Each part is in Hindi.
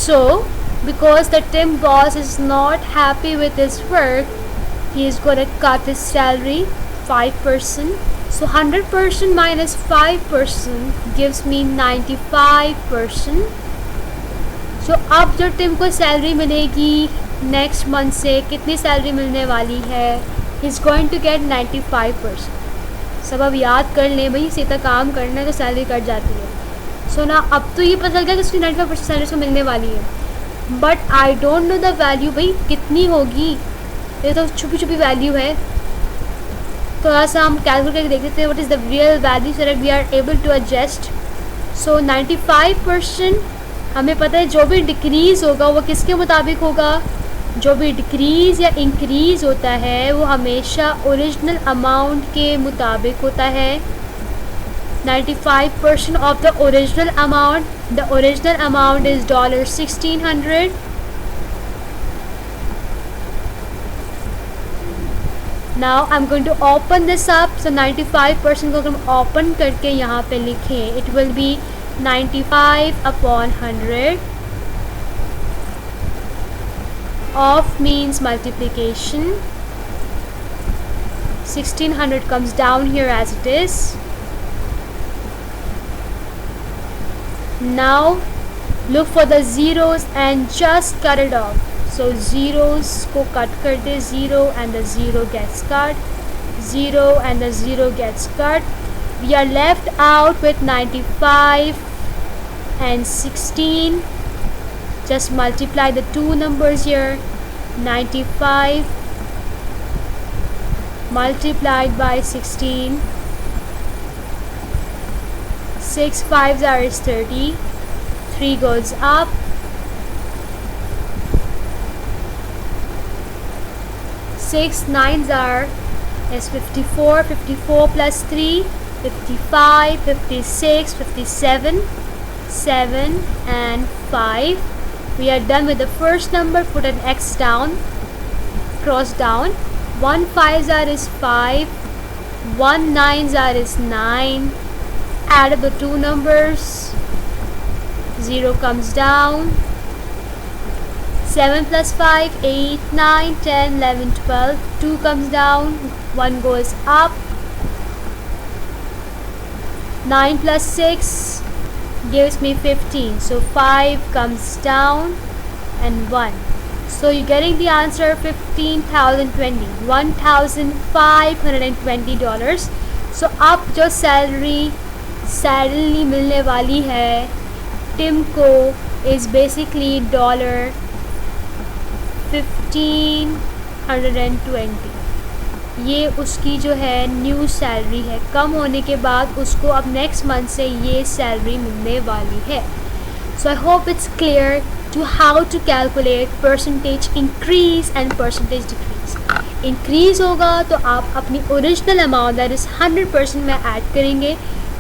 So because the Tim boss is not happy with his work, he is going to cut his salary 5%. So 100% minus 5% gives me 95%. सो अब जो टिम को सैलरी मिलेगी नेक्स्ट मंथ से, कितनी सैलरी मिलने वाली है, he is going to get 95%. सब अब याद कर लें भाई, सीधा काम करना है तो सैलरी कट जाती है. सो ना अब तो ये पता चल गया कि उसकी 95% सैलरी उसको मिलने वाली है, but I don't know the value भाई कितनी होगी. ये तो छुपी छुपी वैल्यू है. थोड़ा सा हम कैलकुलेट करके देख लेते हैं what is the real value so that we are able to adjust. So 95% हमें पता है जो भी डिक्रीज़ होगा वो किसके मुताबिक होगा, जो भी डिक्रीज़ या इंक्रीज़ होता है वो हमेशा ओरिजिनल अमाउंट के मुताबिक होता है. 95% of the original amount, the original amount is $1600. Now I am going to open this up. So 95% को अगर हम ओपन करके यहाँ पे लिखें, it will be 95 upon 100. Off means multiplication. 1600 comes down here as it is. Now look for the zeros and just cut it off. So zeros को cut कर दे, 0 and the 0 gets cut, 0 and the 0 gets cut. We are left out with 95 and 16. Just multiply the two numbers here. 95 multiplied by 16. 6 5s are 30. 3 goes up. 6 9s are is 54. 54 plus 3, 55, 56, 57, 7 and 5. We are done with the first number. Put an X down, cross down. 1 5s are is 5, 1 9s are is 9. Add up the two numbers. 0 comes down. 7 plus 5, 8, 9, 10, 11, 12. 2 comes down. 1 goes up. 9 plus 6 gives me 15. So 5 comes down and 1. So you're getting the answer 15,020, $1,520. So अब जो सैलरी मिलने वाली है टिम को is basically $1,520. ये उसकी जो है न्यू सैलरी है. कम होने के बाद उसको अब नेक्स्ट मंथ से ये सैलरी मिलने वाली है. So I hope it's clear to how to calculate percentage increase and percentage decrease. Increase होगा तो आप अपनी ओरिजिनल अमाउंट दैट इज़ 100% में ऐड करेंगे.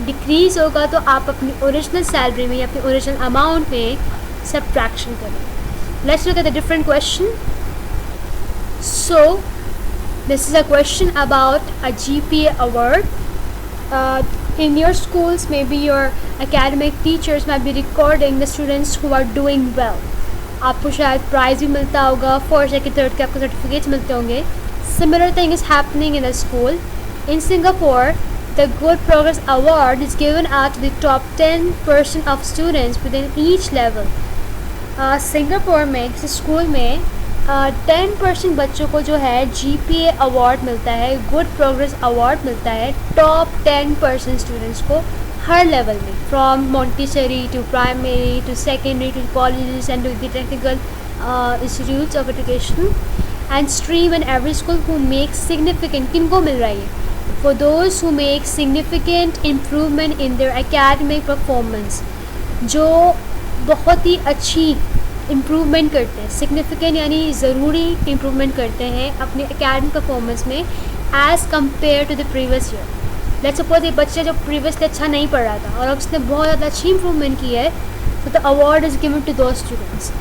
डिक्रीज़ होगा तो आप अपनी ओरिजिनल सैलरी में या अपनी ओरिजिनल अमाउंट में सब्ट्रैक्शन करेंगे. Let's look at the different question. So this is a question about a GPA award. In your schools, maybe your academic teachers might be recording the students who are doing well. आपको शायद प्राइज़ भी मिलता होगा, फर्स्ट सेकंड थर्ड के आपको सर्टिफिकेट्स मिलते होंगे. Similar thing is happening in a school. In Singapore, the Good Progress Award is given out to the top 10% of students within each level. Singapore में किसी स्कूल में 10% बच्चों को जो है GPA अवार्ड मिलता है, गुड प्रोग्रेस अवार्ड मिलता है टॉप 10% स्टूडेंट्स को हर लेवल में, from Montessori to primary to secondary to colleges and to the technical institutes of education and stream and every school who make significant. किनको मिल रहा है? For those who make significant improvement in their academic performance, जो बहुत ही अच्छी इम्प्रूवमेंट करते हैं. सिग्निफिकेंट यानी ज़रूरी इम्प्रूवमेंट करते हैं अपने एकेडमिक परफॉर्मेंस में as compare to the previous year. Let's suppose ये बच्चा जो प्रीवियसली अच्छा नहीं पढ़ रहा था और अब उसने बहुत ज़्यादा अच्छी इम्प्रूवमेंट की है, तो the award is given to those students.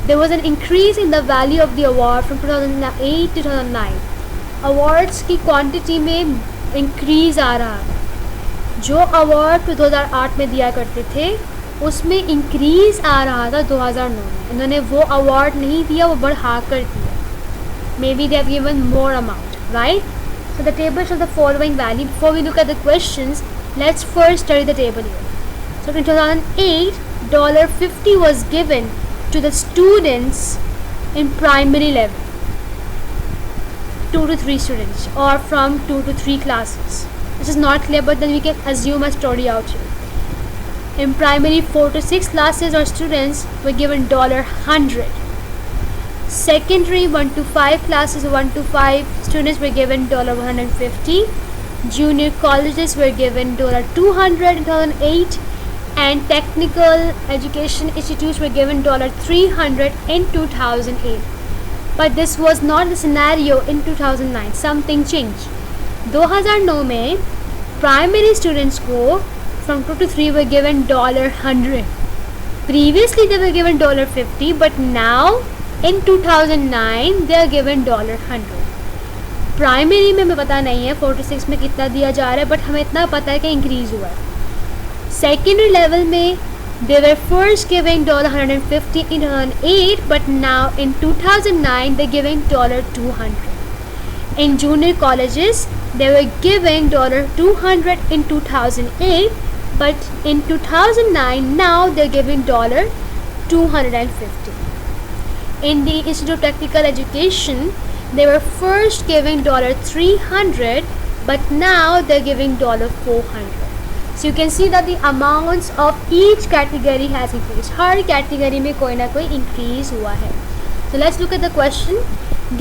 There was an increase in the value of the award from 2008 to 2009. Awards की क्वान्टिटी में इंक्रीज़ आ रहा है. जो अवार्ड 2008 में दिया करते थे उसमें इंक्रीज़ आ रहा था 2009 में. इन्होंने वो अवार्ड नहीं दिया, वो बढ़ा कर दिया. Maybe they have given more amount, right? So the table show the following value. Before we look at the questions, let's first study the table here. So in 2008, $50 was given to the students in primary level, 2 to 3 students, or from 2 to 3 classes. This is not clear, but then we can assume a story out here. In primary 4 to 6 classes or students were given $100. Secondary 1 to 5 classes, 1 to 5 students were given $150. Junior colleges were given $200 in 2008, and technical education institutes were given $300 in 2008. But this was not the scenario in 2009. Something changed. 2009 में primary students को from 2 to 3 were given $100. Previously they were given $50, but now in 2009 they are given $100. Primary में हमें पता नहीं है 4 to 6 में कितना दिया जा रहा है, बट हमें इतना पता है कि इंक्रीज़ हुआ है. सेकेंडरी लेवल में they were first giving $150 in 2008, but now in 2009 they giving $200. In junior colleges they were giving $200 in 2008, but in 2009 now they giving $250. In the Institute of Technical Education, they were first giving $300, but now they're giving $400. So you can see that the amounts of each category has increased. Her category में कोई ना कोई increase हुआ है. So let's look at the question.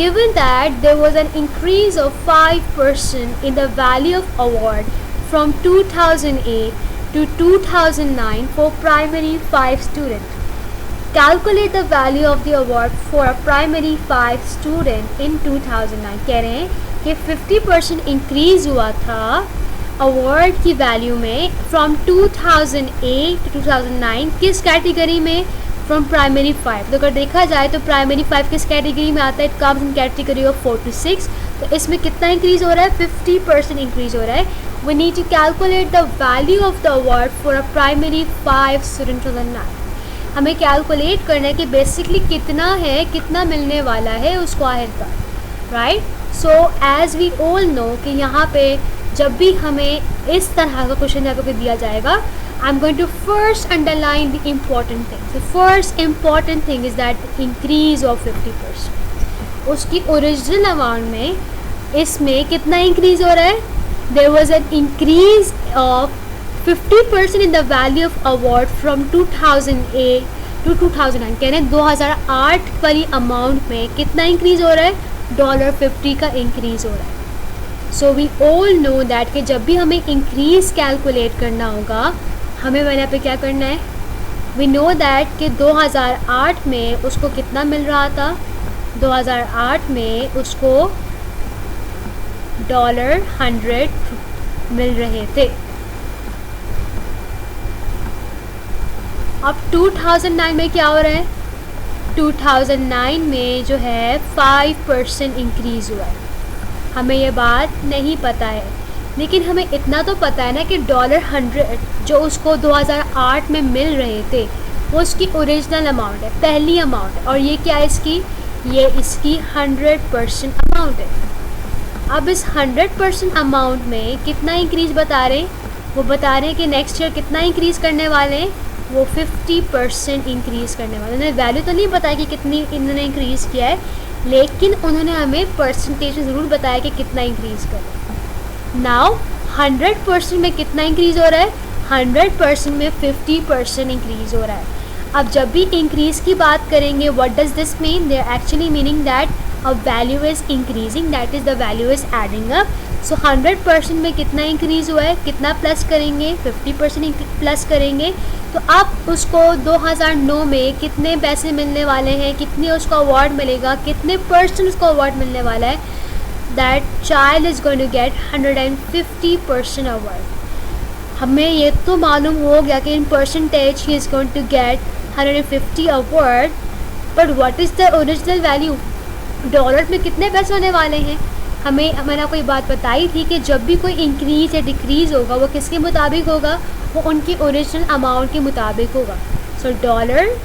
Given that there was an increase of 5% in the value of award from 2008 to 2009 for primary 5 students. Calculate the value of the award for a primary 5 student in 2009. कह रहे हैं कि 50% इंक्रीज हुआ था अवार्ड की वैल्यू में फ्रॉम 2008 to 2009. किस कैटेगरी में? From primary 5. तो अगर देखा जाए तो प्राइमरी 5 किस कैटेगरी में आता है? It comes in category of 4 to 6. तो इसमें कितना इंक्रीज हो रहा है? 50% इंक्रीज हो रहा है. We need to calculate the value of the award for a primary 5 student 2009. हमें कैलकुलेट करना है कि बेसिकली कितना है, कितना मिलने वाला है उसको आखिरकार, right? So as we all know कि यहाँ पे जब भी हमें इस तरह का क्वेश्चन यहाँ पे दिया जाएगा, I am going to first underline the important thing. The first important thing is that increase of 50%. उसकी ओरिजिनल अमाउंट में इसमें कितना इंक्रीज हो रहा है? There was an increase of 50% in the value of award from 2008 to 2009. कह रहे हैं 2008 वाली अमाउंट में कितना इंक्रीज हो रहा है? $50 का इंक्रीज हो रहा है. So we all know that कि जब भी हमें इंक्रीज कैलकुलेट करना होगा, हमें मैंने यहाँ पे क्या करना है? वी नो दैट कि 2008 में उसको कितना मिल रहा था? 2008 में उसको $100 मिल रहे थे. अब 2009 में क्या हो रहा है? 2009 में जो है 5% इंक्रीज़ हुआ है. हमें ये बात नहीं पता है, लेकिन हमें इतना तो पता है ना कि $100 जो उसको 2008 में मिल रहे थे वो उसकी ओरिजिनल अमाउंट है, पहली अमाउंट है. और ये क्या है इसकी? ये इसकी 100% अमाउंट है. अब इस 100% अमाउंट में कितना इंक्रीज़ बता रहे हैं? वो बता रहे हैं कि नेक्स्ट ईयर कितना इंक्रीज़ करने वाले हैं? वो 50% इंक्रीज़ करने वाले. उन्हें वैल्यू तो नहीं बताया कि कितनी इन्होंने इंक्रीज़ किया है, लेकिन उन्होंने हमें परसेंटेज ज़रूर बताया कि कितना इंक्रीज़ करें. नाउ 100% में कितना इंक्रीज़ हो रहा है? 100% में 50% इंक्रीज़ हो रहा है. अब जब भी इंक्रीज़ की बात करेंगे, what does this mean? They are actually meaning that a value is increasing, that is the value is adding up. So 100% में कितना इंक्रीज़ हुआ है? कितना प्लस करेंगे? 50% प्लस करेंगे. तो अब उसको 2009 में कितने पैसे मिलने वाले हैं? कितने उसको अवार्ड मिलेगा? कितने परसेंट उसको अवार्ड मिलने वाला है? That child is going to get 150% award. हमें ये तो मालूम हो गया कि in percentage he is going to get 150 award, but what is the original value? Dollar में कितने पैसे होने वाले हैं? मैंने आपको ये बात बताई थी कि जब भी कोई इंक्रीज़ या डिक्रीज़ होगा वो किसके मुताबिक होगा? वो उनकी ओरिजिनल अमाउंट के मुताबिक होगा. सो डॉलर